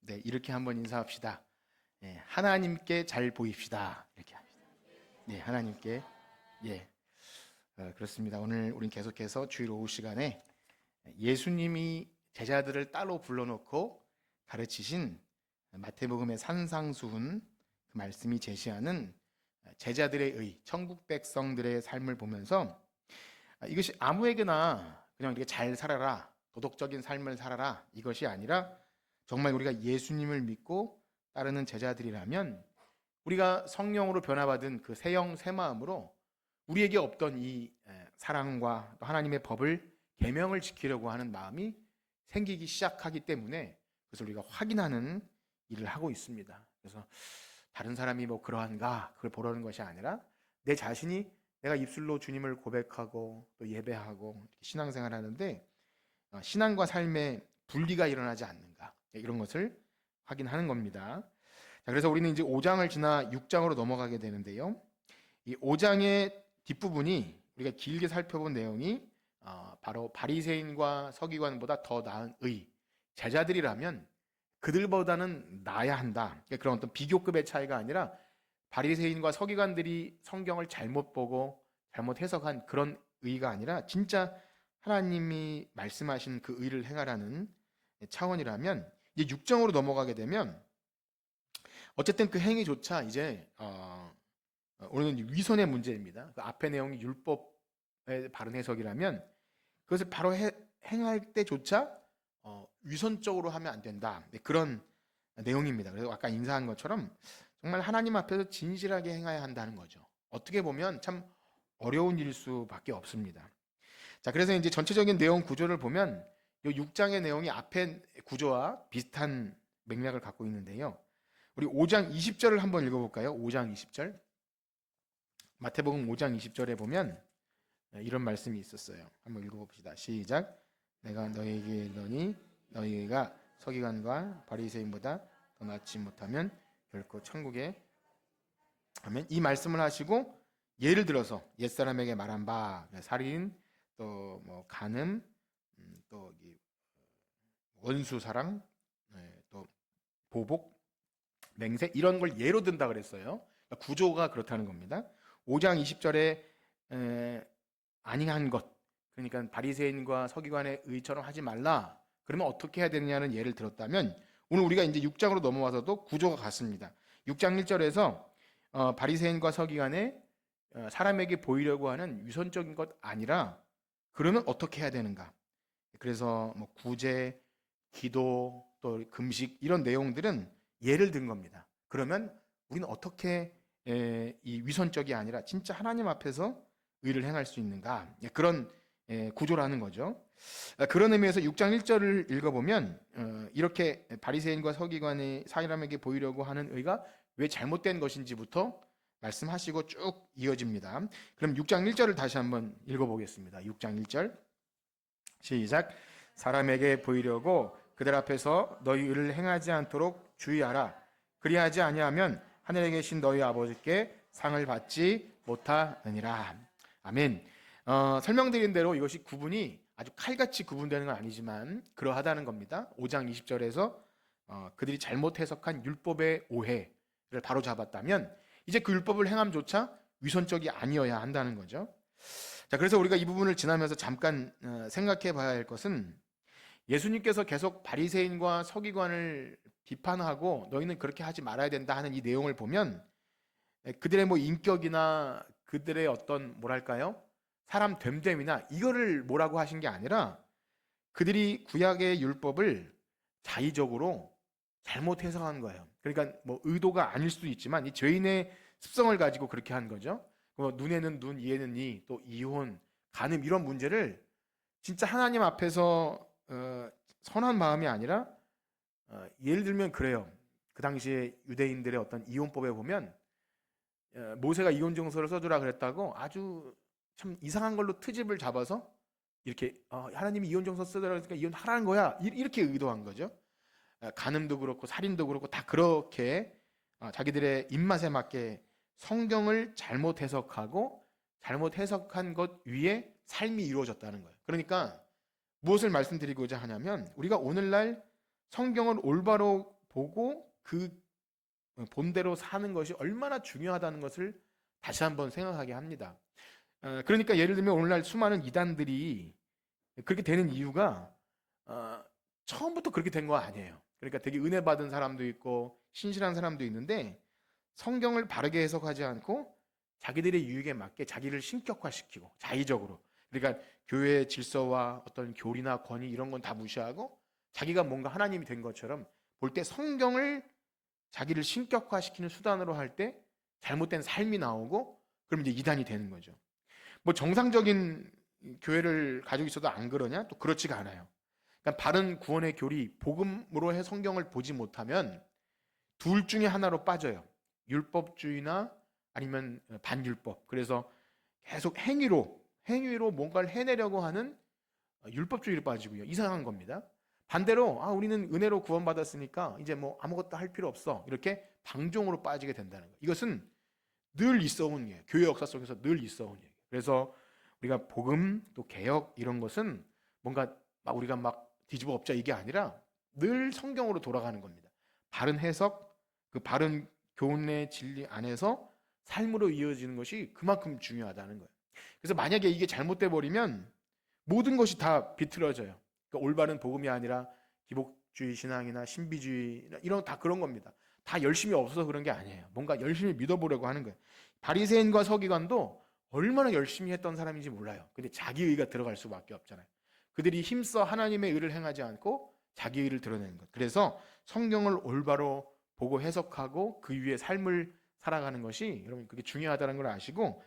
네, 이렇게 한번 인사합시다. 네, 하나님께 잘 보입시다. 이렇게 합시다. 네, 하나님께. 예, 그렇습니다. 오늘 우린 계속해서 주일 오후 시간에 예수님이 제자들을 따로 불러놓고 가르치신 마태복음의 산상수훈 그 말씀이 제시하는 제자들의 의, 천국 백성들의 삶을 보면서 이것이 아무에게나 그냥 이렇게 잘 살아라, 도덕적인 삶을 살아라 이것이 아니라 정말 우리가 예수님을 믿고 따르는 제자들이라면 우리가 성령으로 변화받은 그 새영 새 마음으로 우리에게 없던 이 사랑과 또 하나님의 법을 계명을 지키려고 하는 마음이 생기기 시작하기 때문에 그것을 우리가 확인하는 일을 하고 있습니다. 그래서 다른 사람이 뭐 그러한가 그걸 보려는 것이 아니라 내 자신이 내가 입술로 주님을 고백하고 또 예배하고 신앙생활을 하는데 신앙과 삶의 분리가 일어나지 않는가 이런 것을 확인하는 겁니다. 자, 그래서 우리는 이제 5장을 지나 6장으로 넘어가게 되는데요. 이 5장의 뒷부분이 우리가 길게 살펴본 내용이 바로 바리새인과 서기관보다 더 나은 의 제자들이라면 그들보다는 나아야 한다. 그런 어떤 비교급의 차이가 아니라 바리새인과 서기관들이 성경을 잘못 보고 잘못 해석한 그런 의가 아니라 진짜 하나님이 말씀하신 그 의를 행하라는 차원이라면 이제 6장으로 넘어가게 되면 어쨌든 그 행위조차 이제 오늘은 위선의 문제입니다. 그 앞의 내용이 율법의 바른 해석이라면 그것을 바로 행할 때조차 위선적으로 하면 안 된다. 그런 내용입니다. 그래서 아까 인사한 것처럼 정말 하나님 앞에서 진실하게 행해야 한다는 거죠. 어떻게 보면 참 어려운 일 수밖에 없습니다. 자, 그래서 이제 전체적인 내용 구조를 보면 이 6장의 내용이 앞의 구조와 비슷한 맥락을 갖고 있는데요. 우리 5장 20절을 한번 읽어볼까요? 5장 20절. 마태복음 5장 20절에 보면 이런 말씀이 있었어요. 한번 읽어봅시다. 시작. 내가 너희에게 이르노니 너희가 서기관과 바리새인보다 더 낫지 못하면 결코 천국에 하면 이 말씀을 하시고 예를 들어서 옛사람에게 말한 바 살인 또 뭐 간음 또 원수 사랑 또 보복 맹세 이런 걸 예로 든다 그랬어요. 구조가 그렇다는 겁니다. 5장 20절에 아니한 것 그러니까 바리새인과 서기관의 의처럼 하지 말라. 그러면 어떻게 해야 되느냐는 예를 들었다면 오늘 우리가 이제 6장으로 넘어와서도 구조가 같습니다. 6장 1절에서 바리새인과 서기관의 사람에게 보이려고 하는 위선적인 것 아니라 그러면 어떻게 해야 되는가? 그래서 뭐 구제, 기도, 또 금식 이런 내용들은 예를 든 겁니다. 그러면 우리는 어떻게 이 위선적이 아니라 진짜 하나님 앞에서 의를 행할 수 있는가? 그런 구조라는 거죠. 그런 의미에서 6장 1절을 읽어보면 이렇게 바리새인과 서기관의 사람에게 보이려고 하는 의가 왜 잘못된 것인지부터 말씀하시고 쭉 이어집니다. 그럼 6장 1절을 다시 한번 읽어보겠습니다. 6장 1절 시작. 사람에게 보이려고 그들 앞에서 너희 의를 행하지 않도록 주의하라. 그리하지 아니하면 하늘에 계신 너희 아버지께 상을 받지 못하느니라. 아멘. 설명드린 대로 이것이 구분이 아주 칼같이 구분되는 건 아니지만 그러하다는 겁니다. 5장 20절에서 그들이 잘못 해석한 율법의 오해를 바로잡았다면 이제 그 율법을 행함조차 위선적이 아니어야 한다는 거죠. 자, 그래서 우리가 이 부분을 지나면서 잠깐 생각해 봐야 할 것은 예수님께서 계속 바리새인과 서기관을 비판하고 너희는 그렇게 하지 말아야 된다 하는 이 내용을 보면 그들의 뭐 인격이나 그들의 어떤 뭐랄까요? 사람 됨됨이나 이거를 뭐라고 하신 게 아니라 그들이 구약의 율법을 자의적으로 잘못 해석한 거예요. 그러니까 뭐 의도가 아닐 수도 있지만 이 죄인의 습성을 가지고 그렇게 한 거죠. 눈에는 눈, 이에는 이, 또 이혼, 간음 이런 문제를 진짜 하나님 앞에서 선한 마음이 아니라 예를 들면 그래요. 그 당시에 유대인들의 어떤 이혼법에 보면 모세가 이혼 증서를 써주라 그랬다고 아주 참 이상한 걸로 트집을 잡아서 이렇게 하나님이 이혼 증서 써주라 그러니까 이혼하라는 거야 이렇게 의도한 거죠. 간음도 그렇고 살인도 그렇고 다 그렇게 자기들의 입맛에 맞게 성경을 잘못 해석하고 잘못 해석한 것 위에 삶이 이루어졌다는 거예요. 그러니까 무엇을 말씀드리고자 하냐면 우리가 오늘날 성경을 올바로 보고 그 본대로 사는 것이 얼마나 중요하다는 것을 다시 한번 생각하게 합니다. 그러니까 예를 들면 오늘날 수많은 이단들이 그렇게 되는 이유가 처음부터 그렇게 된 거 아니에요. 그러니까 되게 은혜 받은 사람도 있고 신실한 사람도 있는데 성경을 바르게 해석하지 않고 자기들의 유익에 맞게 자기를 신격화시키고 자의적으로, 그러니까 교회의 질서와 어떤 교리나 권위 이런 건 다 무시하고 자기가 뭔가 하나님이 된 것처럼 볼 때 성경을 자기를 신격화시키는 수단으로 할 때 잘못된 삶이 나오고 그럼 이제 이단이 되는 거죠. 뭐 정상적인 교회를 가지고 있어도 안 그러냐? 또 그렇지가 않아요. 그러니까 바른 구원의 교리, 복음으로 해 성경을 보지 못하면 둘 중에 하나로 빠져요. 율법주의나 아니면 반율법. 그래서 계속 행위로 뭔가를 해내려고 하는 율법주의로 빠지고요. 이상한 겁니다. 반대로 우리는 은혜로 구원받았으니까 이제 뭐 아무것도 할 필요 없어. 이렇게 방종으로 빠지게 된다는 거예요. 이것은 늘 있어온 게 교회 역사 속에서 늘 있어온 얘기예요. 그래서 우리가 복음 또 개혁 이런 것은 뭔가 우리가 막 뒤집어 엎자 이게 아니라 늘 성경으로 돌아가는 겁니다. 바른 해석, 그 바른 교훈의 진리 안에서 삶으로 이어지는 것이 그만큼 중요하다는 거예요. 그래서 만약에 이게 잘못돼 버리면 모든 것이 다 비틀어져요. 그러니까 올바른 복음이 아니라 기복주의 신앙이나 신비주의 이런 다 그런 겁니다. 다 열심히 없어서 그런 게 아니에요. 뭔가 열심히 믿어보려고 하는 거예요. 바리새인과 서기관도 얼마나 열심히 했던 사람인지 몰라요. 근데 자기 의가 들어갈 수밖에 없잖아요. 그들이 힘써 하나님의 의를 행하지 않고 자기 의를 드러내는 것. 그래서 성경을 올바로 보고 해석하고 그 위에 삶을 살아가는 것이 여러분 그게 중요하다는 걸 아시고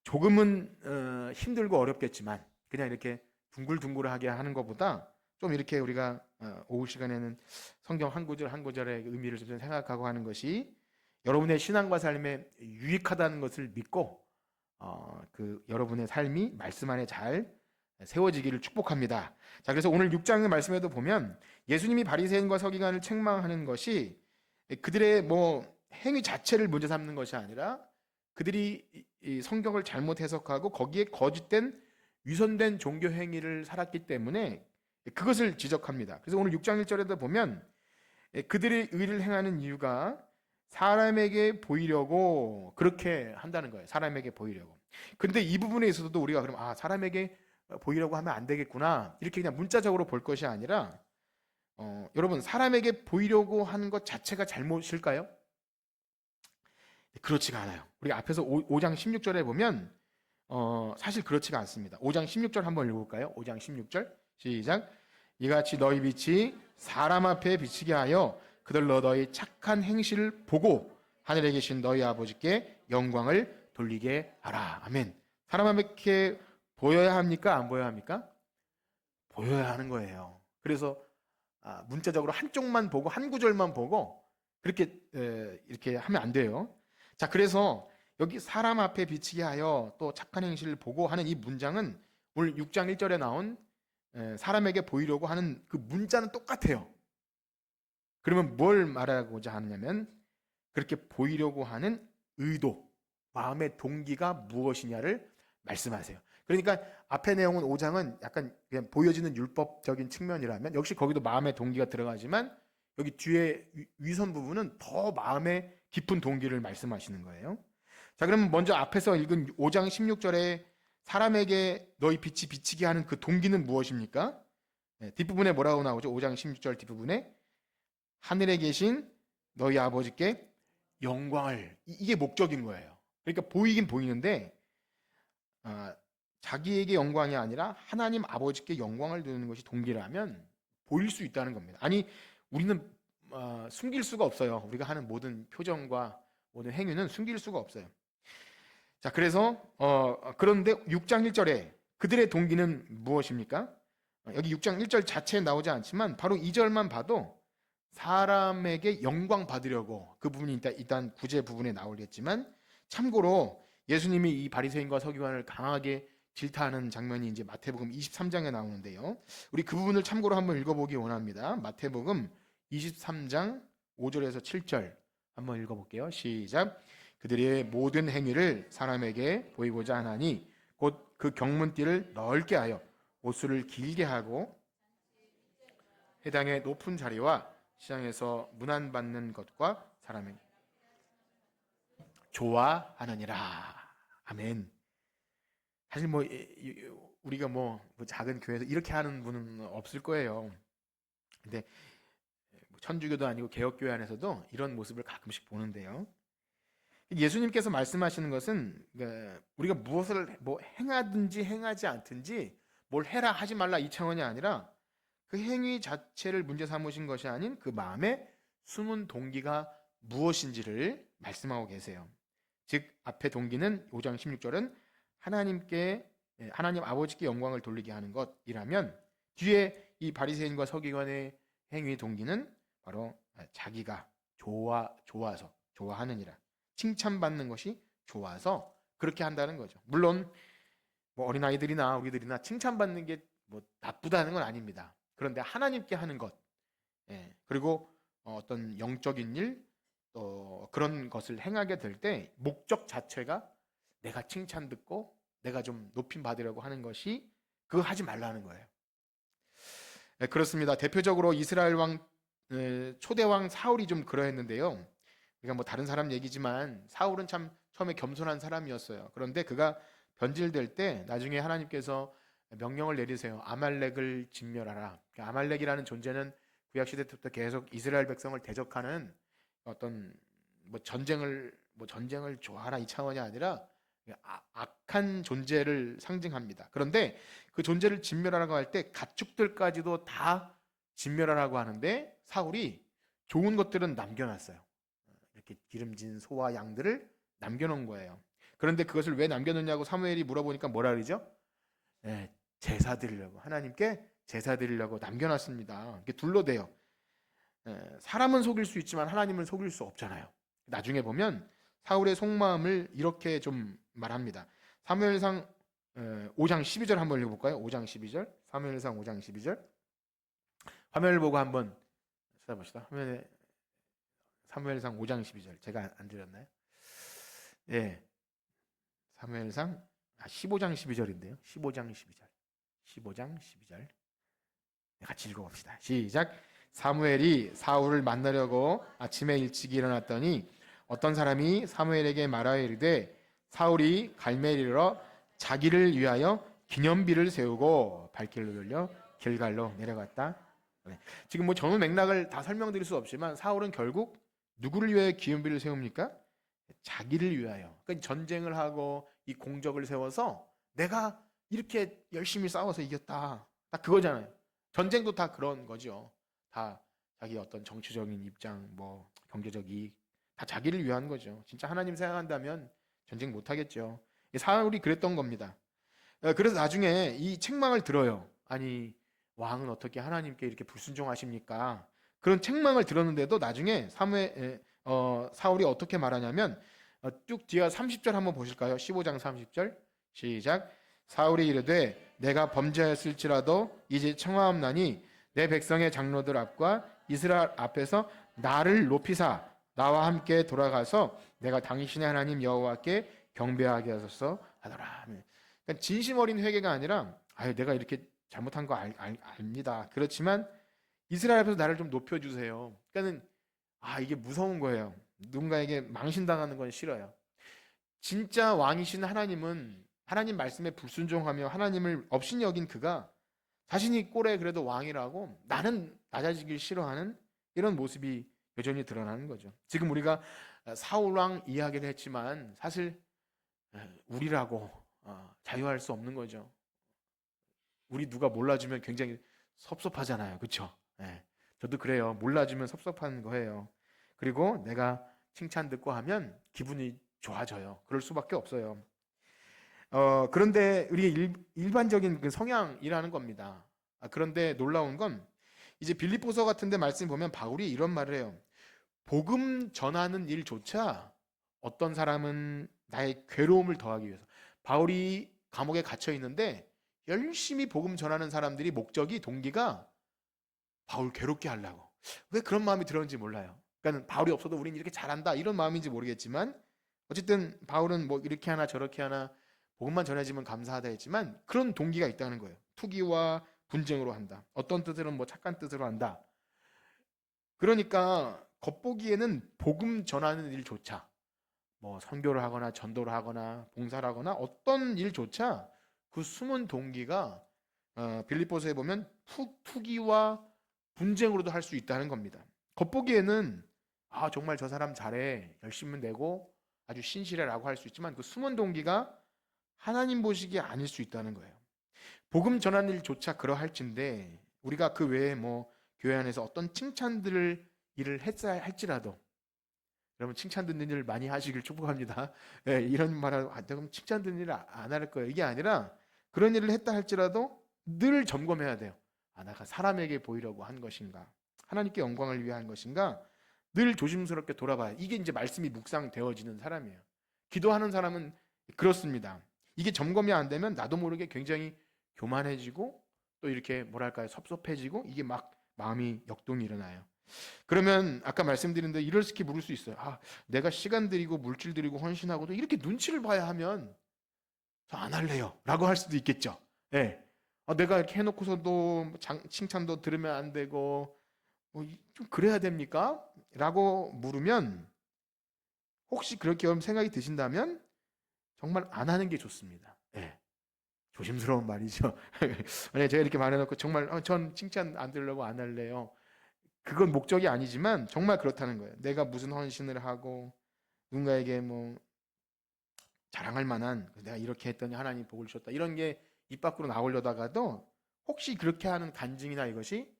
조금은 힘들고 어렵겠지만 그냥 이렇게 둥글둥글하게 하는 것보다 좀 이렇게 우리가 오후 시간에는 성경 한 구절 한 구절의 의미를 좀 생각하고 하는 것이 여러분의 신앙과 삶에 유익하다는 것을 믿고 그 여러분의 삶이 말씀 안에 잘 세워지기를 축복합니다. 자, 그래서 오늘 6장의 말씀에도 보면 예수님이 바리새인과 서기관을 책망하는 것이 그들의 뭐 행위 자체를 문제 삼는 것이 아니라 그들이 이 성경을 잘못 해석하고 거기에 거짓된 위선된 종교 행위를 살았기 때문에 그것을 지적합니다. 그래서 오늘 6장 1절에도 보면 그들의 의를 행하는 이유가 사람에게 보이려고 그렇게 한다는 거예요. 사람에게 보이려고. 근데 이 부분에 있어서도 우리가 그럼 사람에게 보이려고 하면 안 되겠구나 이렇게 그냥 문자적으로 볼 것이 아니라 여러분 사람에게 보이려고 하는 것 자체가 잘못일까요? 그렇지가 않아요. 우리 앞에서 5장 16절에 보면 사실 그렇지가 않습니다. 5장 16절 한번 읽어볼까요? 5장 16절 시작. 이같이 너희 빛이 사람 앞에 비치게 하여 그들로 너희 착한 행실을 보고 하늘에 계신 너희 아버지께 영광을 돌리게 하라. 아멘. 사람 앞에 보여야 합니까? 안 보여야 합니까? 보여야 하는 거예요. 그래서 문자적으로 한쪽만 보고 한 구절만 보고 그렇게 이렇게 하면 안 돼요. 자, 그래서 여기 사람 앞에 비치게 하여 또 착한 행실을 보고 하는 이 문장은 오늘 6장 1절에 나온 사람에게 보이려고 하는 그 문자는 똑같아요. 그러면 뭘 말하고자 하냐면 그렇게 보이려고 하는 의도, 마음의 동기가 무엇이냐를 말씀하세요. 그러니까 앞의 내용은 5장은 약간 그냥 보여지는 율법적인 측면이라면 역시 거기도 마음의 동기가 들어가지만 여기 뒤에 위선 부분은 더 마음의 깊은 동기를 말씀하시는 거예요. 자, 그럼 먼저 앞에서 읽은 5장 16절에 사람에게 너희 빛이 비치게 하는 그 동기는 무엇입니까? 뒷부분에 뭐라고 나오죠? 5장 16절 뒷부분에 하늘에 계신 너희 아버지께 영광을, 이게 목적인 거예요. 그러니까 보이긴 보이는데 자기에게 영광이 아니라 하나님 아버지께 영광을 드리는 것이 동기라면 보일 수 있다는 겁니다. 아니 우리는 숨길 수가 없어요. 우리가 하는 모든 표정과 모든 행위는 숨길 수가 없어요. 자, 그래서 그런데 6장 1절에 그들의 동기는 무엇입니까? 여기 6장 1절 자체에 나오지 않지만 바로 2절만 봐도 사람에게 영광 받으려고 그 부분이 일단 구제 부분에 나오겠지만 참고로 예수님이 이 바리새인과 서기관을 강하게 질타하는 장면이 이제 마태복음 23장에 나오는데요. 우리 그 부분을 참고로 한번 읽어보기 원합니다. 마태복음 23장 5절에서 7절 한번 읽어볼게요. 시작. 그들의 모든 행위를 사람에게 보이고자 하나니 곧 그 경문띠를 넓게 하여 옷수를 길게 하고 회당의 높은 자리와 시장에서 문안받는 것과 사람의 좋아하느니라. 아멘. 사실 뭐 우리가 뭐 작은 교회에서 이렇게 하는 분은 없을 거예요. 근데 천주교도 아니고 개혁교회 안에서도 이런 모습을 가끔씩 보는데요. 예수님께서 말씀하시는 것은 우리가 무엇을 뭐 행하든지 행하지 않든지 뭘 해라 하지 말라 이 차원이 아니라 그 행위 자체를 문제 삼으신 것이 아닌 그 마음의 숨은 동기가 무엇인지를 말씀하고 계세요. 즉 앞에 동기는 5장 16절은 하나님 아버지께 영광을 돌리게 하는 것이라면 뒤에 이 바리새인과 서기관의 행위 동기는 바로 자기가 좋아서 좋아하느니라 칭찬받는 것이 좋아서 그렇게 한다는 거죠. 물론 뭐 어린아이들이나 우리들이나 칭찬받는 게 뭐 나쁘다는 건 아닙니다. 그런데 하나님께 하는 것 그리고 어떤 영적인 일 또 그런 것을 행하게 될 때 목적 자체가 내가 칭찬 듣고 내가 좀 높임 받으려고 하는 것이 그거 하지 말라는 거예요. 그렇습니다. 대표적으로 이스라엘 왕 초대왕 사울이 좀 그러했는데요. 그러니까 뭐 다른 사람 얘기지만 사울은 참 처음에 겸손한 사람이었어요. 그런데 그가 변질될 때 나중에 하나님께서 명령을 내리세요. 아말렉을 진멸하라. 그러니까 아말렉이라는 존재는 구약 시대 때부터 계속 이스라엘 백성을 대적하는 어떤 뭐 전쟁을 좋아하라 이 차원이 아니라 악한 존재를 상징합니다. 그런데 그 존재를 진멸하라고 할 때 가축들까지도 다 진멸하라고 하는데 사울이 좋은 것들은 남겨놨어요. 이렇게 기름진 소와 양들을 남겨놓은 거예요. 그런데 그것을 왜 남겨놓냐고 사무엘이 물어보니까 뭐라 그러죠? 제사 드리려고 하나님께 제사 드리려고 남겨놨습니다. 이렇게 둘러대요. 사람은 속일 수 있지만 하나님은 속일 수 없잖아요. 나중에 보면 사울의 속마음을 이렇게 좀 말합니다. 사무엘상 5장 12절 한번 읽어볼까요? 5장 12절 사무엘상 5장 12절 화면을 보고 한번 찾아봅시다. 화면에 사무엘상 5장 12절 제가 안 드렸나요? 예, 사무엘상 15장 12절인데요. 15장 12절 15장 12절 같이 읽어봅시다. 시작. 사무엘이 사울을 만나려고 아침에 일찍 일어났더니 어떤 사람이 사무엘에게 말하여 이르되 사울이 갈멜리로 자기를 위하여 기념비를 세우고 발길로 돌려 길갈로 내려갔다. 지금 뭐 전후 맥락을 다 설명드릴 수 없지만 사울은 결국 누구를 위하여 기념비를 세웁니까? 자기를 위하여. 그러니까 전쟁을 하고 이 공적을 세워서 내가 이렇게 열심히 싸워서 이겼다. 딱 그거잖아요. 전쟁도 다 그런 거죠. 다 자기 어떤 정치적인 입장, 뭐 경제적 이익 다 자기를 위한 거죠. 진짜 하나님 생각한다면 전쟁 못 하겠죠. 사울이 그랬던 겁니다. 그래서 나중에 이 책망을 들어요. 아니 왕은 어떻게 하나님께 이렇게 불순종하십니까? 그런 책망을 들었는데도 나중에 사울이 어떻게 말하냐면 쭉 뒤에 30절 한번 보실까요? 15장 30절 시작. 사울이 이르되 내가 범죄하였을지라도 이제 청하옵나니 내 백성의 장로들 앞과 이스라엘 앞에서 나를 높이사 나와 함께 돌아가서 내가 당신의 하나님 여호와께 경배하게 하소서 하더라. 그러니까 진심 어린 회개가 아니라 내가 이렇게 잘못한 거 압니다. 그렇지만 이스라엘 앞에서 나를 좀 높여주세요. 그러니까는 이게 무서운 거예요. 누군가에게 망신당하는 건 싫어요. 진짜 왕이신 하나님은 하나님 말씀에 불순종하며 하나님을 업신여긴 그가 자신이 꼴에 그래도 왕이라고 나는 낮아지길 싫어하는 이런 모습이 여전히 드러나는 거죠. 지금 우리가 사울 왕 이야기를 했지만 사실 우리라고 자유할 수 없는 거죠. 우리 누가 몰라주면 굉장히 섭섭하잖아요. 그렇죠? 저도 그래요. 몰라주면 섭섭한 거예요. 그리고 내가 칭찬 듣고 하면 기분이 좋아져요. 그럴 수밖에 없어요. 그런데 우리 일반적인 그 성향이라는 겁니다. 그런데 놀라운 건 이제 빌립보서 같은 데 말씀 보면 바울이 이런 말을 해요. 복음 전하는 일조차 어떤 사람은 나의 괴로움을 더하기 위해서 바울이 감옥에 갇혀 있는데 열심히 복음 전하는 사람들이 목적이 동기가 바울 괴롭게 하려고. 왜 그런 마음이 들었는지 몰라요. 그러니까 바울이 없어도 우린 이렇게 잘한다 이런 마음인지 모르겠지만 어쨌든 바울은 뭐 이렇게 하나 저렇게 하나 복음만 전해지면 감사하다 했지만 그런 동기가 있다는 거예요. 투기와 분쟁으로 한다. 어떤 뜻으로는 뭐 착한 뜻으로 한다. 그러니까 겉보기에는 복음 전하는 일조차, 뭐 선교를 하거나 전도를 하거나 봉사를 하거나 어떤 일조차 그 숨은 동기가 빌립보서에 보면 투기와 분쟁으로도 할 수 있다는 겁니다. 겉보기에는 정말 저 사람 잘해, 열심히 내고 아주 신실해라고 할 수 있지만 그 숨은 동기가 하나님 보시기에 아닐 수 있다는 거예요. 복음 전하는 일조차 그러할진데 우리가 그 외에 뭐 교회 안에서 어떤 칭찬들을 일을 했어야 할지라도, 여러분 칭찬 듣는 일 많이 하시길 축복합니다. 예, 이런 말을 그럼 칭찬 듣는 일 안 할 거예요. 이게 아니라 그런 일을 했다 할지라도 늘 점검해야 돼요. 내가 사람에게 보이려고 한 것인가? 하나님께 영광을 위해 한 것인가? 늘 조심스럽게 돌아봐야. 이게 이제 말씀이 묵상되어지는 사람이에요. 기도하는 사람은 그렇습니다. 이게 점검이 안 되면 나도 모르게 굉장히 교만해지고 또 이렇게 뭐랄까요? 섭섭해지고 이게 막 마음이 역동이 일어나요. 그러면 아까 말씀드린 대로 이렇게 물을 수 있어요. 내가 시간 들이고 물질 들이고 헌신하고도 이렇게 눈치를 봐야 하면 저 안 할래요 라고 할 수도 있겠죠. 예. 내가 이렇게 해놓고서도 칭찬도 들으면 안 되고 좀 그래야 됩니까? 라고 물으면 혹시 그렇게 생각이 드신다면 정말 안 하는 게 좋습니다. 예. 조심스러운 말이죠. 만약에 제가 이렇게 말해놓고 정말 전 칭찬 안 들으려고 안 할래요. 그건 목적이 아니지만 정말 그렇다는 거예요. 내가 무슨 헌신을 하고 누군가에게 뭐 자랑할 만한, 내가 이렇게 했더니 하나님 복을 주셨다, 이런 게 입 밖으로 나오려다가도 혹시 그렇게 하는 간증이나 이것이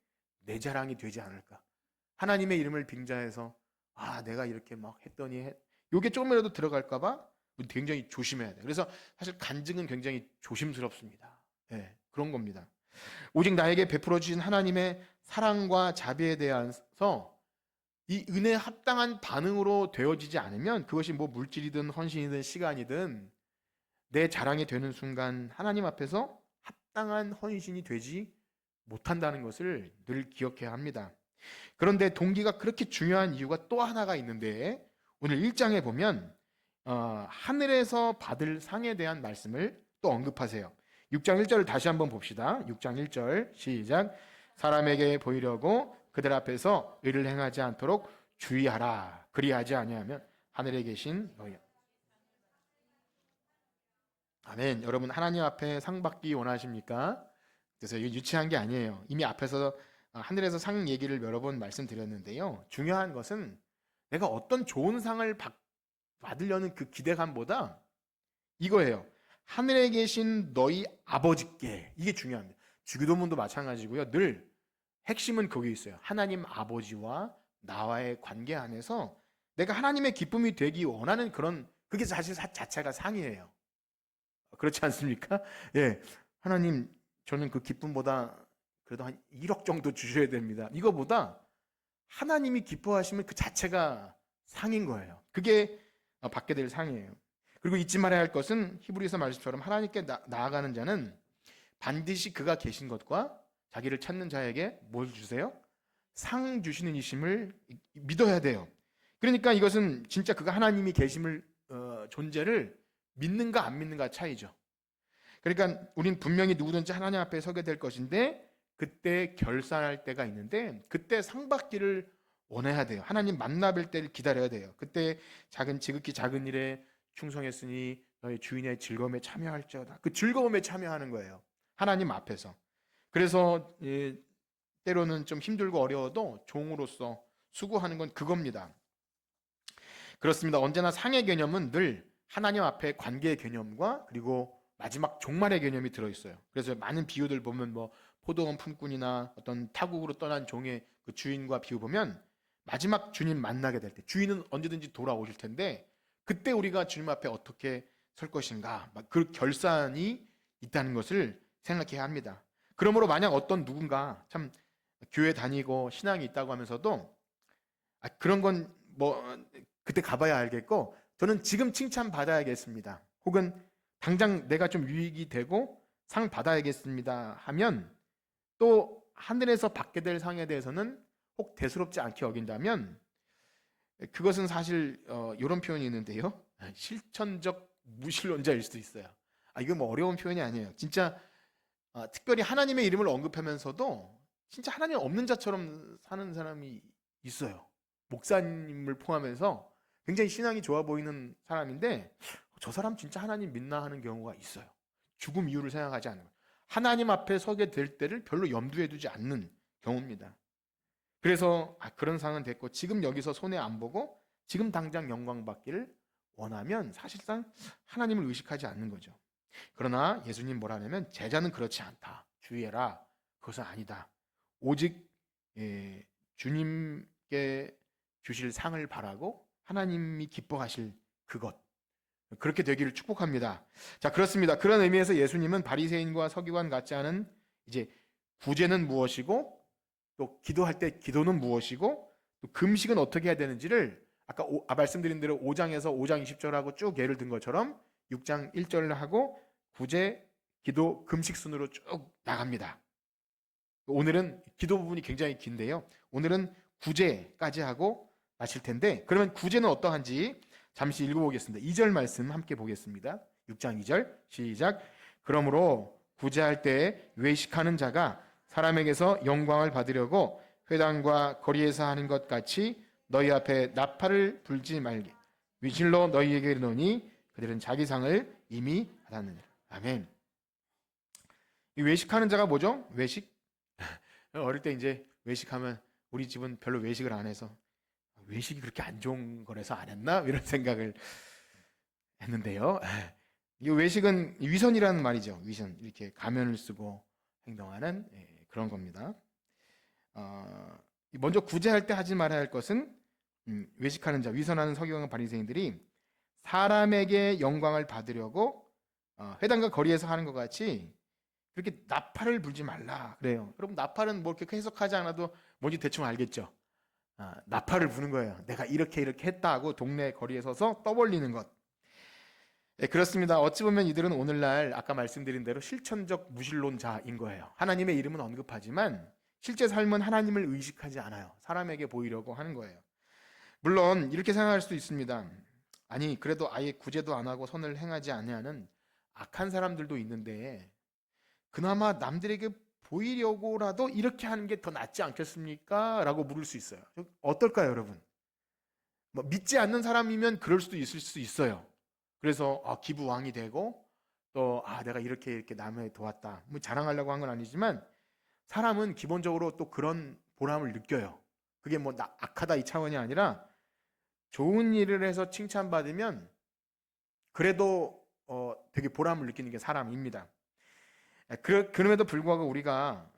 내 자랑이 되지 않을까. 하나님의 이름을 빙자해서 내가 이렇게 막 했더니 요게 조금이라도 들어갈까 봐 굉장히 조심해야 돼요. 그래서 사실 간증은 굉장히 조심스럽습니다. 네, 그런 겁니다. 오직 나에게 베풀어 주신 하나님의 사랑과 자비에 대해서 이 은혜에 합당한 반응으로 되어지지 않으면 그것이 뭐 물질이든 헌신이든 시간이든 내 자랑이 되는 순간 하나님 앞에서 합당한 헌신이 되지 못한다는 것을 늘 기억해야 합니다. 그런데 동기가 그렇게 중요한 이유가 또 하나가 있는데 오늘 1장에 보면 하늘에서 받을 상에 대한 말씀을 또 언급하세요. 6장 1절을 다시 한번 봅시다. 6장 1절 시작. 사람에게 보이려고 그들 앞에서 의를 행하지 않도록 주의하라. 그리하지 아니하면 하늘에 계신 너희. 아멘. 여러분 하나님 앞에 상 받기 원하십니까? 그래서 이게 유치한 게 아니에요. 이미 앞에서 하늘에서 상 얘기를 여러 번 말씀드렸는데요. 중요한 것은 내가 어떤 좋은 상을 받으려는 그 기대감보다 이거예요. 하늘에 계신 너희 아버지께. 이게 중요합니다. 주기도문도 마찬가지고요. 늘 핵심은 거기 있어요. 하나님 아버지와 나와의 관계 안에서 내가 하나님의 기쁨이 되기 원하는 그게 사실 자체가 상이에요. 그렇지 않습니까? 예. 하나님, 저는 그 기쁨보다 그래도 한 1억 정도 주셔야 됩니다. 이거보다 하나님이 기뻐하시면 그 자체가 상인 거예요. 그게 받게 될 상이에요. 그리고 잊지 말아야 할 것은 히브리서 말씀처럼 하나님께 나아가는 자는 반드시 그가 계신 것과 자기를 찾는 자에게 뭘 주세요? 상 주시는 이심을 믿어야 돼요. 그러니까 이것은 진짜 그가 하나님이 계심을 존재를 믿는가 안 믿는가 차이죠. 그러니까 우린 분명히 누구든지 하나님 앞에 서게 될 것인데 그때 결산할 때가 있는데 그때 상 받기를 원해야 돼요. 하나님 만나뵐 때를 기다려야 돼요. 그때 지극히 작은 일에 충성했으니 너희 주인의 즐거움에 참여할지어다. 그 즐거움에 참여하는 거예요. 하나님 앞에서. 그래서 때로는 좀 힘들고 어려워도 종으로서 수고하는 건 그겁니다. 그렇습니다. 언제나 상의 개념은 늘 하나님 앞에 관계의 개념과 그리고 마지막 종말의 개념이 들어있어요. 그래서 많은 비유들 보면 뭐 포도원 품꾼이나 어떤 타국으로 떠난 종의 그 주인과 비유 보면 마지막 주님 만나게 될 때 주인은 언제든지 돌아오실 텐데 그때 우리가 주님 앞에 어떻게 설 것인가, 그 결산이 있다는 것을 생각해야 합니다. 그러므로 만약 어떤 누군가 참 교회 다니고 신앙이 있다고 하면서도 그런 건 뭐 그때 가봐야 알겠고 저는 지금 칭찬 받아야겠습니다. 혹은 당장 내가 좀 유익이 되고 상 받아야겠습니다 하면 또 하늘에서 받게 될 상에 대해서는 혹 대수롭지 않게 여긴다면 그것은 사실 이런 표현이 있는데요. 실천적 무신론자일 수도 있어요. 이거 뭐 어려운 표현이 아니에요. 진짜 특별히 하나님의 이름을 언급하면서도 진짜 하나님 없는 자처럼 사는 사람이 있어요. 목사님을 포함해서 굉장히 신앙이 좋아 보이는 사람인데 저 사람 진짜 하나님 믿나 하는 경우가 있어요. 죽음 이유를 생각하지 않는 거예요. 하나님 앞에 서게 될 때를 별로 염두에 두지 않는 경우입니다. 그래서 그런 상황은 됐고 지금 여기서 손해 안 보고 지금 당장 영광 받기를 원하면 사실상 하나님을 의식하지 않는 거죠. 그러나 예수님 뭐라 하냐면 제자는 그렇지 않다. 주의해라. 그것은 아니다. 오직 주님께 주실 상을 바라고 하나님이 기뻐하실 그것, 그렇게 되기를 축복합니다. 자, 그렇습니다. 그런 의미에서 예수님은 바리새인과 서기관 같지 않은 이제 구제는 무엇이고 또 기도할 때 기도는 무엇이고 또 금식은 어떻게 해야 되는지를 아까 말씀드린 대로 5장에서 5장 20절하고 쭉 예를 든 것처럼 6장 1절을 하고 구제, 기도, 금식 순으로 쭉 나갑니다. 오늘은 기도 부분이 굉장히 긴데요. 오늘은 구제까지 하고 마칠 텐데 그러면 구제는 어떠한지 잠시 읽어보겠습니다. 2절 말씀 함께 보겠습니다. 6장 2절 시작. 그러므로 구제할 때 외식하는 자가 사람에게서 영광을 받으려고 회당과 거리에서 하는 것 같이 너희 앞에 나팔을 불지 말게. 위실로 너희에게 이르노니 그들은 자기 상을 이미 받았느니라. 아멘. 이 외식하는 자가 뭐죠? 외식? 어릴 때 이제 외식하면 우리 집은 별로 외식을 안 해서 외식이 그렇게 안 좋은 거라서 안 했나? 이런 생각을 했는데요. 이 외식은 위선이라는 말이죠. 위선. 이렇게 가면을 쓰고 행동하는 그런 겁니다. 먼저 구제할 때 하지 말아야 할 것은 외식하는 자, 위선하는 서기관과 바리새인들이 사람에게 영광을 받으려고 회당과 거리에서 하는 것 같이 그렇게 나팔을 불지 말라 그래요. 여러분 나팔은 뭐 이렇게 해석하지 않아도 뭔지 대충 알겠죠. 나팔을 부는 거예요. 내가 이렇게 했다 하고 동네 거리에 서서 떠벌리는 것. 네, 그렇습니다. 어찌 보면 이들은 오늘날 아까 말씀드린 대로 실천적 무신론자인 거예요. 하나님의 이름은 언급하지만 실제 삶은 하나님을 의식하지 않아요. 사람에게 보이려고 하는 거예요. 물론 이렇게 생각할 수도 있습니다. 아니 그래도 아예 구제도 안 하고 선을 행하지 않는 악한 사람들도 있는데 그나마 남들에게 보이려고라도 이렇게 하는 게 더 낫지 않겠습니까? 라고 물을 수 있어요. 어떨까요, 여러분? 뭐 믿지 않는 사람이면 그럴 수도 있을 수 있어요. 그래서 기부왕이 되고 또 내가 이렇게 남을 도왔다. 뭐 자랑하려고 한 건 아니지만 사람은 기본적으로 또 그런 보람을 느껴요. 그게 뭐 악하다 이 차원이 아니라 좋은 일을 해서 칭찬받으면 그래도 되게 보람을 느끼는 게 사람입니다. 그럼에도 불구하고 우리가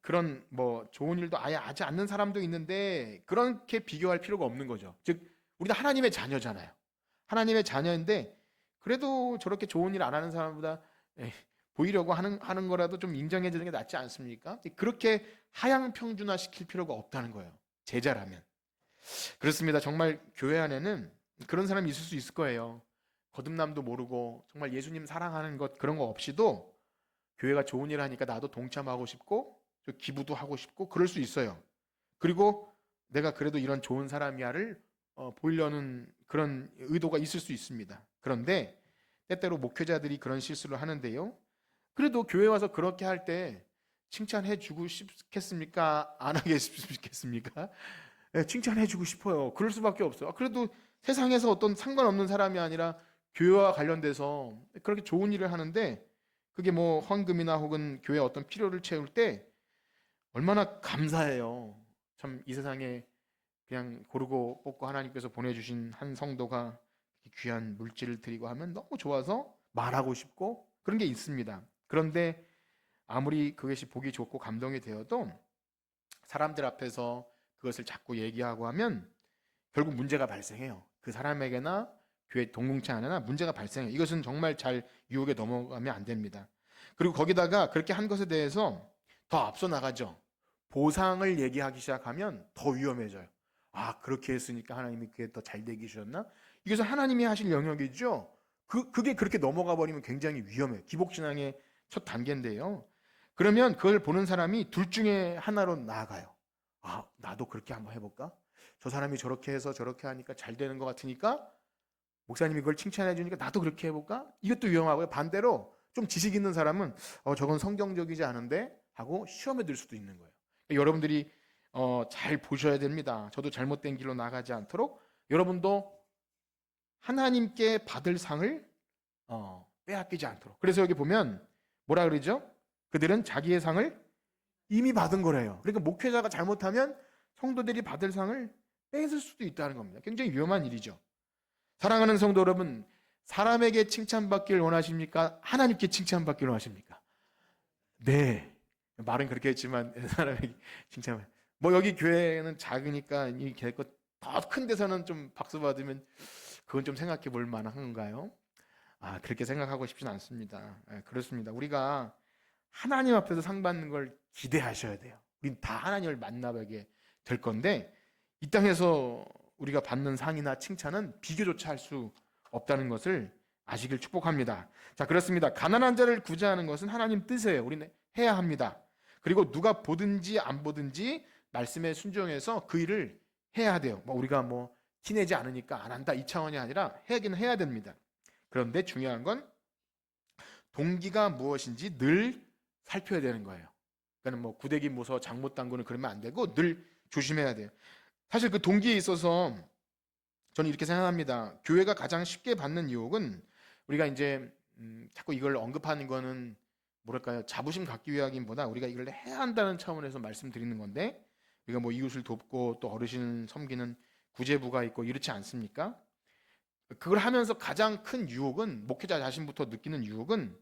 그런 뭐 좋은 일도 아예 하지 않는 사람도 있는데 그렇게 비교할 필요가 없는 거죠. 즉 우리도 하나님의 자녀잖아요. 하나님의 자녀인데 그래도 저렇게 좋은 일 안 하는 사람보다 보이려고 하는 거라도 좀 인정해 주는 게 낫지 않습니까? 그렇게 하향 평준화 시킬 필요가 없다는 거예요. 제자라면. 그렇습니다. 정말 교회 안에는 그런 사람이 있을 수 있을 거예요. 거듭남도 모르고 정말 예수님 사랑하는 것 그런 거 없이도 교회가 좋은 일 하니까 나도 동참하고 싶고 기부도 하고 싶고 그럴 수 있어요. 그리고 내가 그래도 이런 좋은 사람이야를 보이려는 그런 의도가 있을 수 있습니다. 그런데 때때로 목회자들이 그런 실수를 하는데요. 그래도 교회 와서 그렇게 할 때 칭찬해 주고 싶겠습니까? 안 하겠습니까? 네, 칭찬해 주고 싶어요. 그럴 수밖에 없어요. 그래도 세상에서 어떤 상관없는 사람이 아니라 교회와 관련돼서 그렇게 좋은 일을 하는데 그게 뭐 헌금이나 혹은 교회 어떤 필요를 채울 때 얼마나 감사해요. 참 이 세상에 그냥 고르고 뽑고 하나님께서 보내주신 한 성도가 귀한 물질을 드리고 하면 너무 좋아서 말하고 싶고 그런 게 있습니다. 그런데 아무리 그것이 보기 좋고 감동이 되어도 사람들 앞에서 그것을 자꾸 얘기하고 하면 결국 문제가 발생해요. 그 사람에게나 교회 동공체 안에나 문제가 발생해요. 이것은 정말 잘 유혹에 넘어가면 안 됩니다. 그리고 거기다가 그렇게 한 것에 대해서 더 앞서 나가죠. 보상을 얘기하기 시작하면 더 위험해져요. 그렇게 했으니까 하나님이 그게 더 잘 되게 주셨나? 이것은 하나님이 하실 영역이죠. 그게 그렇게 넘어가 버리면 굉장히 위험해요. 기복신앙의 첫 단계인데요. 그러면 그걸 보는 사람이 둘 중에 하나로 나아가요. 나도 그렇게 한번 해볼까? 저 사람이 저렇게 해서 저렇게 하니까 잘 되는 것 같으니까 목사님이 그걸 칭찬해 주니까 나도 그렇게 해볼까? 이것도 위험하고요. 반대로 좀 지식 있는 사람은 저건 성경적이지 않은데 하고 시험에 들 수도 있는 거예요. 그러니까 여러분들이 잘 보셔야 됩니다. 저도 잘못된 길로 나가지 않도록 여러분도 하나님께 받을 상을 빼앗기지 않도록. 그래서 여기 보면 뭐라 그러죠? 그들은 자기의 상을 이미 받은 거래요. 그러니까 목회자가 잘못하면 성도들이 받을 상을 뺏을 수도 있다는 겁니다. 굉장히 위험한 일이죠. 사랑하는 성도 여러분, 사람에게 칭찬받기를 원하십니까? 하나님께 칭찬받기를 원하십니까? 네. 말은 그렇게 했지만 사람에게 칭찬. 뭐 여기 교회는 작으니까 이 개껏 더 큰 데서는 좀 박수 받으면 그건 좀 생각해 볼 만한 건가요? 그렇게 생각하고 싶진 않습니다. 그렇습니다. 우리가 하나님 앞에서 상 받는 걸 기대하셔야 돼요. 우린 다 하나님을 만나보게 될 건데 이 땅에서 우리가 받는 상이나 칭찬은 비교조차 할 수 없다는 것을 아시길 축복합니다. 자, 그렇습니다. 가난한 자를 구제하는 것은 하나님 뜻이에요. 우리는 해야 합니다. 그리고 누가 보든지 안 보든지 말씀에 순종해서 그 일을 해야 돼요. 우리가 티내지 않으니까 안 한다 이 차원이 아니라 하긴 해야 됩니다. 그런데 중요한 건 동기가 무엇인지 늘 살펴야 되는 거예요. 그러니까 구데기 무서 장못 담그는 그러면 안 되고 늘 조심해야 돼요. 사실 그 동기에 있어서 저는 이렇게 생각합니다. 교회가 가장 쉽게 받는 유혹은 우리가 이제 자꾸 이걸 언급하는 거는 뭐랄까요, 자부심 갖기 위함보다 우리가 이걸 해야 한다는 차원에서 말씀드리는 건데 우리가 이웃을 돕고 또 어르신 섬기는 구제부가 있고 이렇지 않습니까? 그걸 하면서 가장 큰 유혹은 목회자 자신부터 느끼는 유혹은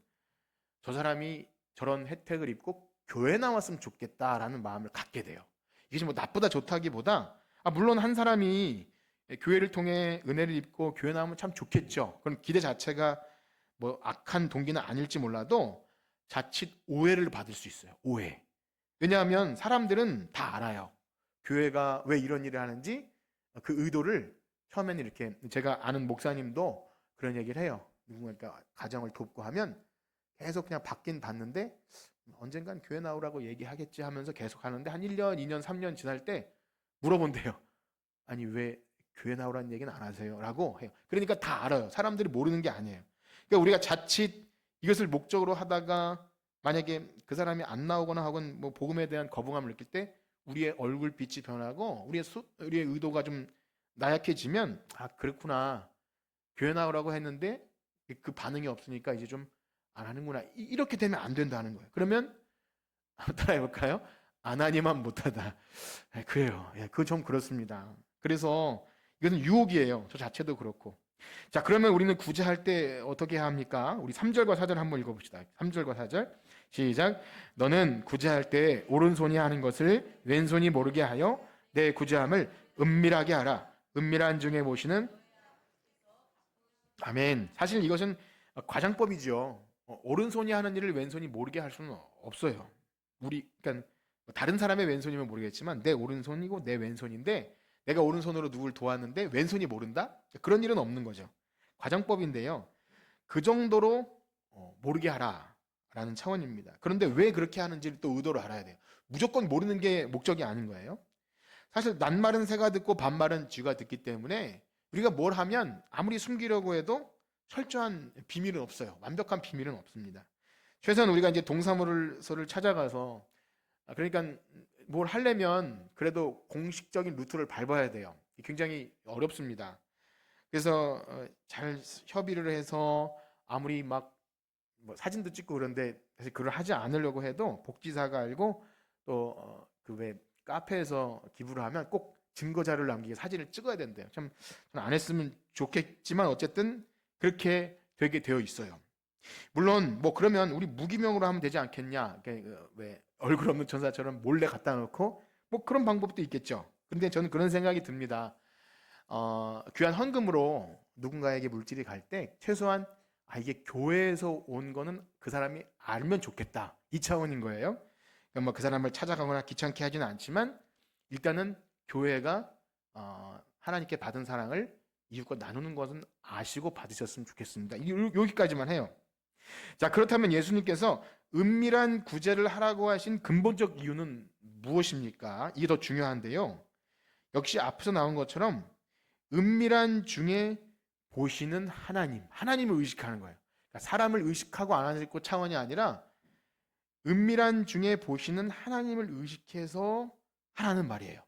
저 사람이 저런 혜택을 입고 교회 나왔으면 좋겠다라는 마음을 갖게 돼요. 이게 나쁘다 좋다기보다 물론 한 사람이 교회를 통해 은혜를 입고 교회 나오면 참 좋겠죠. 그럼 기대 자체가 악한 동기는 아닐지 몰라도 자칫 오해를 받을 수 있어요. 오해. 왜냐하면 사람들은 다 알아요. 교회가 왜 이런 일을 하는지 그 의도를 처음에는 이렇게 제가 아는 목사님도 그런 얘기를 해요. 누군가 가정을 돕고 하면 계속 그냥 받긴 받는데 언젠간 교회 나오라고 얘기하겠지 하면서 계속 하는데 한 1년, 2년, 3년 지날 때 물어본대요. 아니 왜 교회 나오라는 얘기는 안 하세요? 라고 해요. 그러니까 다 알아요. 사람들이 모르는 게 아니에요. 그러니까 우리가 자칫 이것을 목적으로 하다가 만약에 그 사람이 안 나오거나 혹은 복음에 대한 거부감을 느낄 때 우리의 얼굴빛이 변하고 우리의 의도가 좀 나약해지면 그렇구나. 교회 나오라고 했는데 그 반응이 없으니까 이제 좀 안 하는구나. 이렇게 되면 안 된다는 거예요. 그러면 따라해볼까요? 안 하니만 못하다. 그래요. 그거 좀 그렇습니다. 그래서 이것은 유혹이에요. 저 자체도 그렇고. 자, 그러면 우리는 구제할 때 어떻게 해야 합니까? 우리 3절과 4절 한번 읽어봅시다. 3절과 4절 시작. 너는 구제할 때 오른손이 하는 것을 왼손이 모르게 하여 내 구제함을 은밀하게 하라. 은밀한 중에 모시는 아멘. 사실 이것은 과장법이죠. 오른손이 하는 일을 왼손이 모르게 할 수는 없어요. 그러니까 다른 사람의 왼손이면 모르겠지만 내 오른손이고 내 왼손인데 내가 오른손으로 누굴 도왔는데 왼손이 모른다? 그런 일은 없는 거죠. 과장법인데요. 그 정도로 모르게 하라라는 차원입니다. 그런데 왜 그렇게 하는지를 또 의도를 알아야 돼요. 무조건 모르는 게 목적이 아닌 거예요. 사실 낱말은 새가 듣고 반말은 쥐가 듣기 때문에 우리가 뭘 하면 아무리 숨기려고 해도 철저한 비밀은 없어요. 완벽한 비밀은 없습니다. 최소한 우리가 이제 동사무소를 찾아가서 그러니까 뭘 하려면 그래도 공식적인 루트를 밟아야 돼요. 굉장히 어렵습니다. 그래서 잘 협의를 해서 아무리 사진도 찍고 그런데 사실 그걸 하지 않으려고 해도 복지사가 알고 또 그 왜 카페에서 기부를 하면 꼭 증거 자료를 남기게 사진을 찍어야 된대요. 참 저는 안 했으면 좋겠지만 어쨌든 그렇게 되게 되어 있어요. 물론 그러면 우리 무기명으로 하면 되지 않겠냐? 왜 얼굴 없는 천사처럼 몰래 갖다 놓고 그런 방법도 있겠죠. 근데 저는 그런 생각이 듭니다. 귀한 헌금으로 누군가에게 물질이 갈 때 최소한 이게 교회에서 온 거는 그 사람이 알면 좋겠다. 이 차원인 거예요. 그러니까 그 사람을 찾아가거나 귀찮게 하지는 않지만 일단은 교회가 하나님께 받은 사랑을 이웃과 나누는 것은 아시고 받으셨으면 좋겠습니다. 여기까지만 해요. 자, 그렇다면 예수님께서 은밀한 구제를 하라고 하신 근본적 이유는 무엇입니까? 이게 더 중요한데요. 역시 앞에서 나온 것처럼 은밀한 중에 보시는 하나님을 의식하는 거예요. 그러니까 사람을 의식하고 안 하고 차원이 아니라 은밀한 중에 보시는 하나님을 의식해서 하라는 말이에요.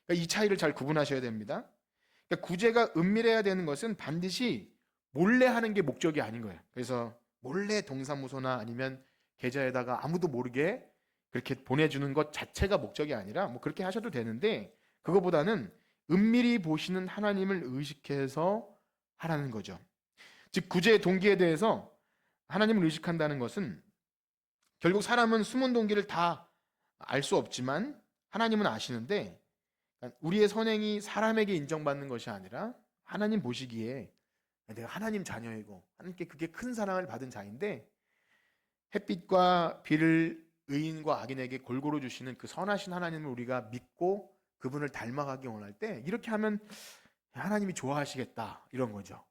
그러니까 이 차이를 잘 구분하셔야 됩니다. 그러니까 구제가 은밀해야 되는 것은 반드시 몰래 하는 게 목적이 아닌 거예요. 그래서 몰래 동사무소나 아니면 계좌에다가 아무도 모르게 그렇게 보내주는 것 자체가 목적이 아니라 뭐 그렇게 하셔도 되는데, 그거보다는 은밀히 보시는 하나님을 의식해서 하라는 거죠. 즉 구제의 동기에 대해서 하나님을 의식한다는 것은 결국 사람은 숨은 동기를 다 알 수 없지만 하나님은 아시는데, 우리의 선행이 사람에게 인정받는 것이 아니라 하나님 보시기에 내가 하나님 자녀이고 하나님께 그게 큰 사랑을 받은 자인데, 햇빛과 비를 의인과 악인에게 골고루 주시는 그 선하신 하나님을 우리가 믿고 그분을 닮아가기 원할 때 이렇게 하면 하나님이 좋아하시겠다, 이런 거죠.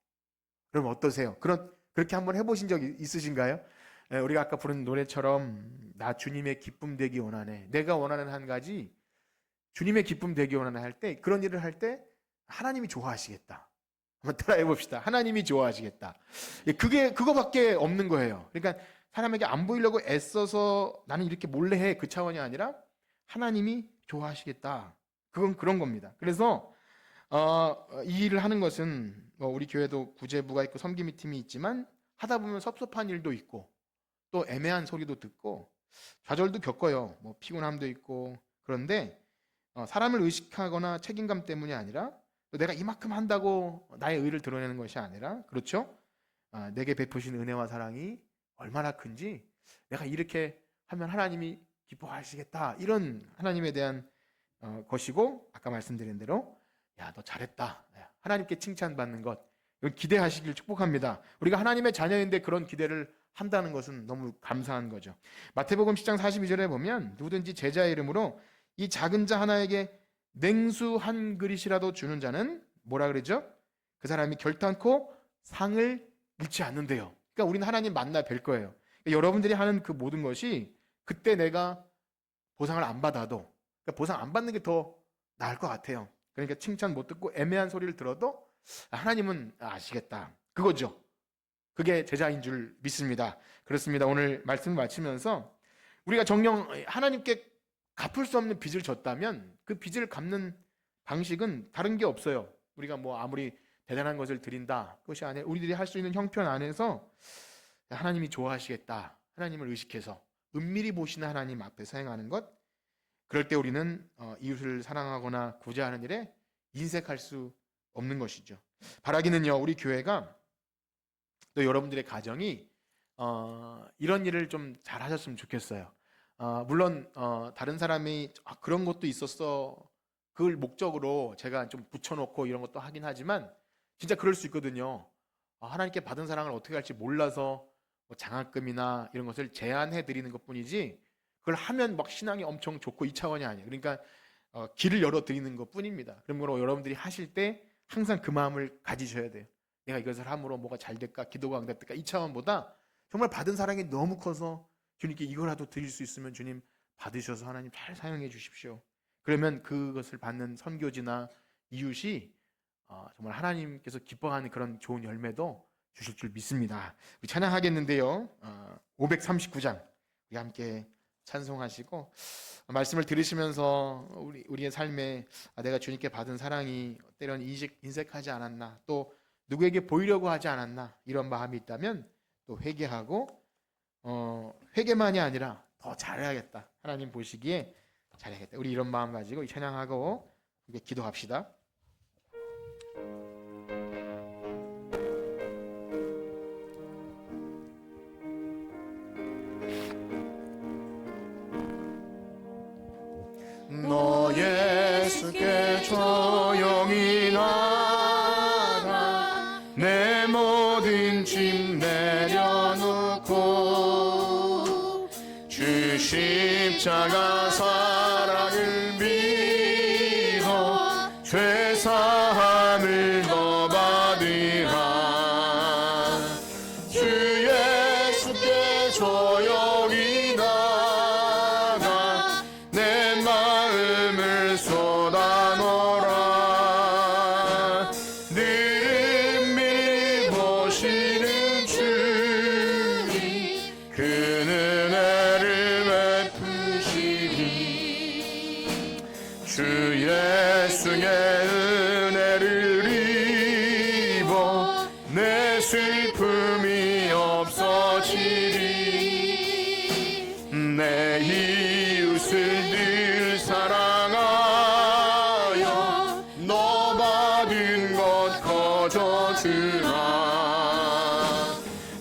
그럼 어떠세요? 그렇게 한번 해보신 적 있으신가요? 우리가 아까 부른 노래처럼 나 주님의 기쁨 되기 원하네, 내가 원하는 한 가지 주님의 기쁨 되기 원하네 할 때, 그런 일을 할 때 하나님이 좋아하시겠다. 한번 따라해 봅시다. 하나님이 좋아하시겠다. 그거밖에 없는 거예요. 그러니까 사람에게 안 보이려고 애써서 나는 이렇게 몰래 해, 그 차원이 아니라 하나님이 좋아하시겠다. 그건 그런 겁니다. 그래서 이 일을 하는 것은 우리 교회도 구제부가 있고 섬김이 팀이 있지만 하다 보면 섭섭한 일도 있고 또 애매한 소리도 듣고 좌절도 겪어요. 뭐 피곤함도 있고. 그런데 사람을 의식하거나 책임감 때문이 아니라 내가 이만큼 한다고 나의 의를 드러내는 것이 아니라, 그렇죠? 내게 베푸신 은혜와 사랑이 얼마나 큰지, 내가 이렇게 하면 하나님이 기뻐하시겠다, 이런 하나님에 대한 것이고, 아까 말씀드린 대로 야, 너 잘했다, 하나님께 칭찬받는 것, 이건 기대하시길 축복합니다. 우리가 하나님의 자녀인데 그런 기대를 한다는 것은 너무 감사한 거죠. 마태복음 10장 42절에 보면 누구든지 제자의 이름으로 이 작은 자 하나에게 냉수 한 그릇이라도 주는 자는 뭐라 그러죠? 그 사람이 결탄코 상을 잃지 않는데요. 그러니까 우리는 하나님 만나 뵐 거예요. 그러니까 여러분들이 하는 그 모든 것이 그때 내가 보상을 안 받아도, 그러니까 보상 안 받는 게 더 나을 것 같아요. 그러니까 칭찬 못 듣고 애매한 소리를 들어도 하나님은 아시겠다, 그거죠. 그게 제자인 줄 믿습니다. 그렇습니다. 오늘 말씀을 마치면서 우리가 정녕 하나님께 갚을 수 없는 빚을 졌다면 그 빚을 갚는 방식은 다른 게 없어요. 우리가 뭐 아무리 대단한 것을 드린다, 그것이 아니라 우리들이 할 수 있는 형편 안에서 하나님이 좋아하시겠다, 하나님을 의식해서 은밀히 보시는 하나님 앞에서 행하는 것, 그럴 때 우리는 이웃을 사랑하거나 구제하는 일에 인색할 수 없는 것이죠. 바라기는요, 우리 교회가 또 여러분들의 가정이 이런 일을 좀 잘하셨으면 좋겠어요. 물론 다른 사람이 그런 것도 있었어, 그걸 목적으로 제가 좀 붙여놓고 이런 것도 하긴 하지만 진짜 그럴 수 있거든요. 하나님께 받은 사랑을 어떻게 할지 몰라서 뭐 장학금이나 이런 것을 제안해 드리는 것뿐이지, 그걸 하면 막 신앙이 엄청 좋고 이 차원이 아니에요. 그러니까 길을 열어 드리는 것뿐입니다. 그러므로 여러분들이 하실 때 항상 그 마음을 가지셔야 돼요. 내가 이것을 함으로 뭐가 잘 될까, 기도가 안 될까, 이 차원보다 정말 받은 사랑이 너무 커서 주님께 이거라도 드릴 수 있으면 주님 받으셔서 하나님 잘 사용해 주십시오. 그러면 그것을 받는 선교지나 이웃이 정말 하나님께서 기뻐하는 그런 좋은 열매도 주실 줄 믿습니다. 우리 찬양하겠는데요, 539장 우리 함께 찬송하시고 말씀을 들으시면서 우리의 삶에 내가 주님께 받은 사랑이 때론 인색하지 않았나, 또 누구에게 보이려고 하지 않았나, 이런 마음이 있다면 또 회개하고 회개만이 아니라 더 잘해야겠다, 하나님 보시기에 잘해야겠다, 우리 이런 마음 가지고 이 찬양하고 이제 기도합시다. 너 예수께 조용히 나가 내 모든 짐 내려놓고 주 십자가 사랑을 믿어 죄사함을 더 받으라. 주 예수께 조용히 나가 내 마음을 쏟아놓으라. 늘 은밀히 보시는 주님, 그는 은혜를 베푸시니 예수의 은혜를 입어 내 슬픔이 없어지리. 내 이웃을 늘 사랑하여 너 받은 것 거저주라.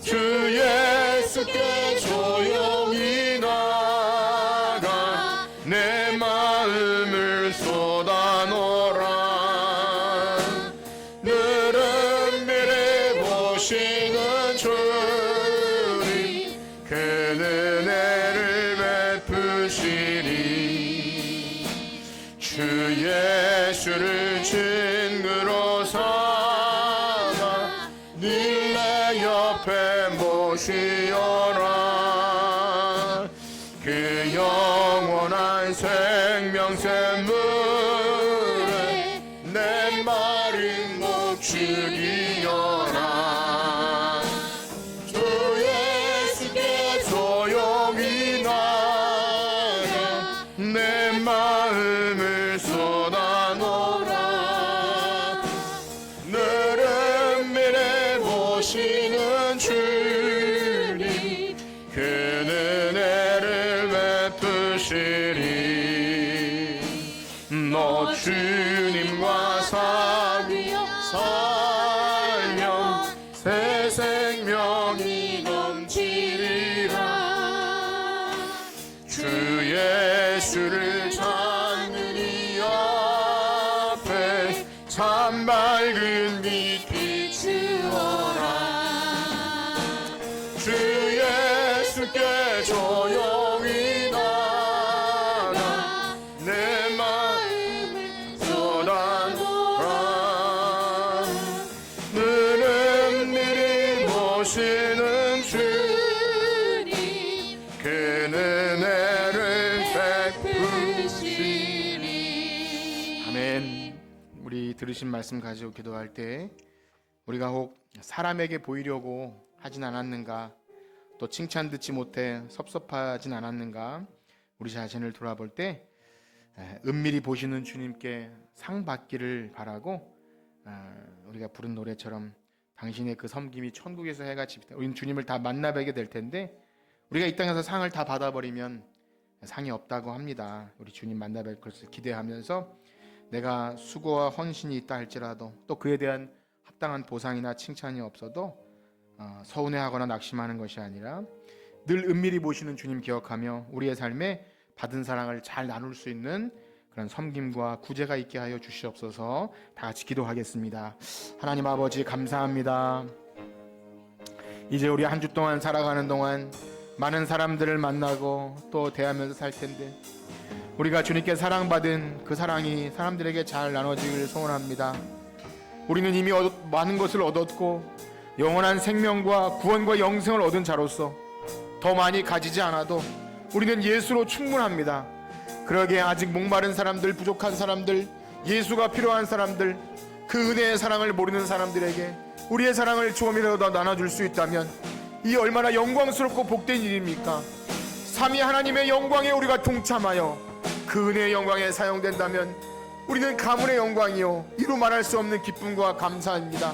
주 예수께 조용히 나가 내 마음을 쏟아놓으라. 늘 은밀히 보시는 주님 그 은혜를 베푸시리. 주 예수를 증거로 삼아 늘 내 옆에 모시어라. 그 영원한 생명샘물에 내 마른 목 죽이어라. 주 예수께 조용히 나가 내 마음을 쏟아놓으라. 늘 은밀히 보시는 주님 그 은혜를 베푸시리. 너 주님과 살며 새 생명이 넘치리라. 주 예수를 찾는 이 앞에 참 밝은 빛 비추어라. 주 예수께 조용히 나가 내 마음을 쏟아놓으라. 늘 은밀히 보시는 주님 그 은혜를 베푸시리. 아멘. 우리 들으신 말씀 가지고 기도할 때 우리가 혹 사람에게 보이려고 하진 않았는가, 또 칭찬 듣지 못해 섭섭하진 않았는가, 우리 자신을 돌아볼 때 은밀히 보시는 주님께 상 받기를 바라고, 우리가 부른 노래처럼 당신의 그 섬김이 천국에서 해같이 우리는 주님을 다 만나 뵈게 될 텐데, 우리가 이 땅에서 상을 다 받아버리면 상이 없다고 합니다. 우리 주님 만나 뵐 것을 기대하면서 내가 수고와 헌신이 있다 할지라도 또 그에 대한 합당한 보상이나 칭찬이 없어도 서운해하거나 낙심하는 것이 아니라 늘 은밀히 보시는 주님 기억하며 우리의 삶에 받은 사랑을 잘 나눌 수 있는 그런 섬김과 구제가 있게 하여 주시옵소서. 다 같이 기도하겠습니다. 하나님 아버지 감사합니다. 이제 우리 한 주 동안 살아가는 동안 많은 사람들을 만나고 또 대하면서 살 텐데, 우리가 주님께 사랑받은 그 사랑이 사람들에게 잘 나눠지기를 소원합니다. 우리는 이미 많은 것을 얻었고 영원한 생명과 구원과 영생을 얻은 자로서 더 많이 가지지 않아도 우리는 예수로 충분합니다. 그러기에 아직 목마른 사람들, 부족한 사람들, 예수가 필요한 사람들, 그 은혜의 사랑을 모르는 사람들에게 우리의 사랑을 조금이라도 더 나눠줄 수 있다면 이 얼마나 영광스럽고 복된 일입니까? 삼위 하나님의 영광에 우리가 동참하여 그 은혜의 영광에 사용된다면 우리는 가문의 영광이요 이루 말할 수 없는 기쁨과 감사입니다.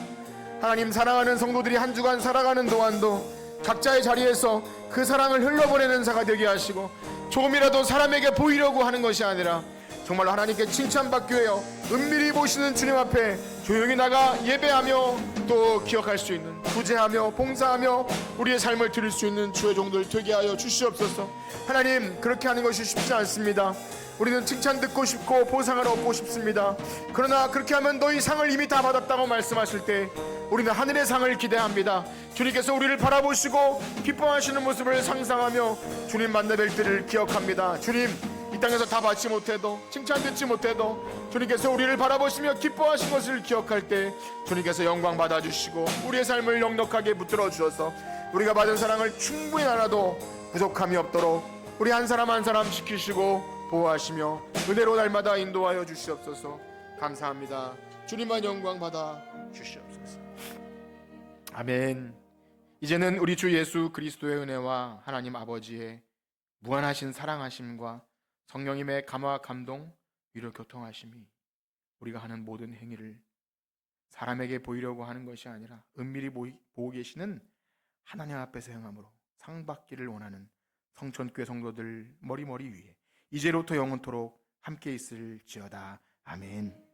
하나님, 사랑하는 성도들이 한 주간 살아가는 동안도 각자의 자리에서 그 사랑을 흘려보내는 자가 되게 하시고, 조금이라도 사람에게 보이려고 하는 것이 아니라 정말 하나님께 칭찬받기 위해 은밀히 보시는 주님 앞에 조용히 나가 예배하며 또 기억할 수 있는, 구제하며 봉사하며 우리의 삶을 드릴 수 있는 주의 종들 되게 하여 주시옵소서. 하나님, 그렇게 하는 것이 쉽지 않습니다. 우리는 칭찬 듣고 싶고 보상을 얻고 싶습니다. 그러나 그렇게 하면 너희 상을 이미 다 받았다고 말씀하실 때 우리는 하늘의 상을 기대합니다. 주님께서 우리를 바라보시고 기뻐하시는 모습을 상상하며 주님 만나 뵐 때를 기억합니다. 주님, 이 땅에서 다 받지 못해도, 칭찬 듣지 못해도 주님께서 우리를 바라보시며 기뻐하신 것을 기억할 때 주님께서 영광 받아주시고 우리의 삶을 넉넉하게 붙들어 주셔서 우리가 받은 사랑을 충분히 나눠도 부족함이 없도록 우리 한 사람 한 사람 지키시고 보호하시며 은혜로 날마다 인도하여 주시옵소서. 감사합니다. 주님만 영광 받아 주시옵소서. 아멘. 이제는 우리 주 예수 그리스도의 은혜와 하나님 아버지의 무한하신 사랑하심과 성령님의 감화 감동 위로 교통하심이 우리가 하는 모든 행위를 사람에게 보이려고 하는 것이 아니라 은밀히 보고 계시는 하나님 앞에서 행함으로 상 받기를 원하는 성천교회 성도들 머리머리 위에 이제로부터 영원토록 함께 있을지어다. 아멘.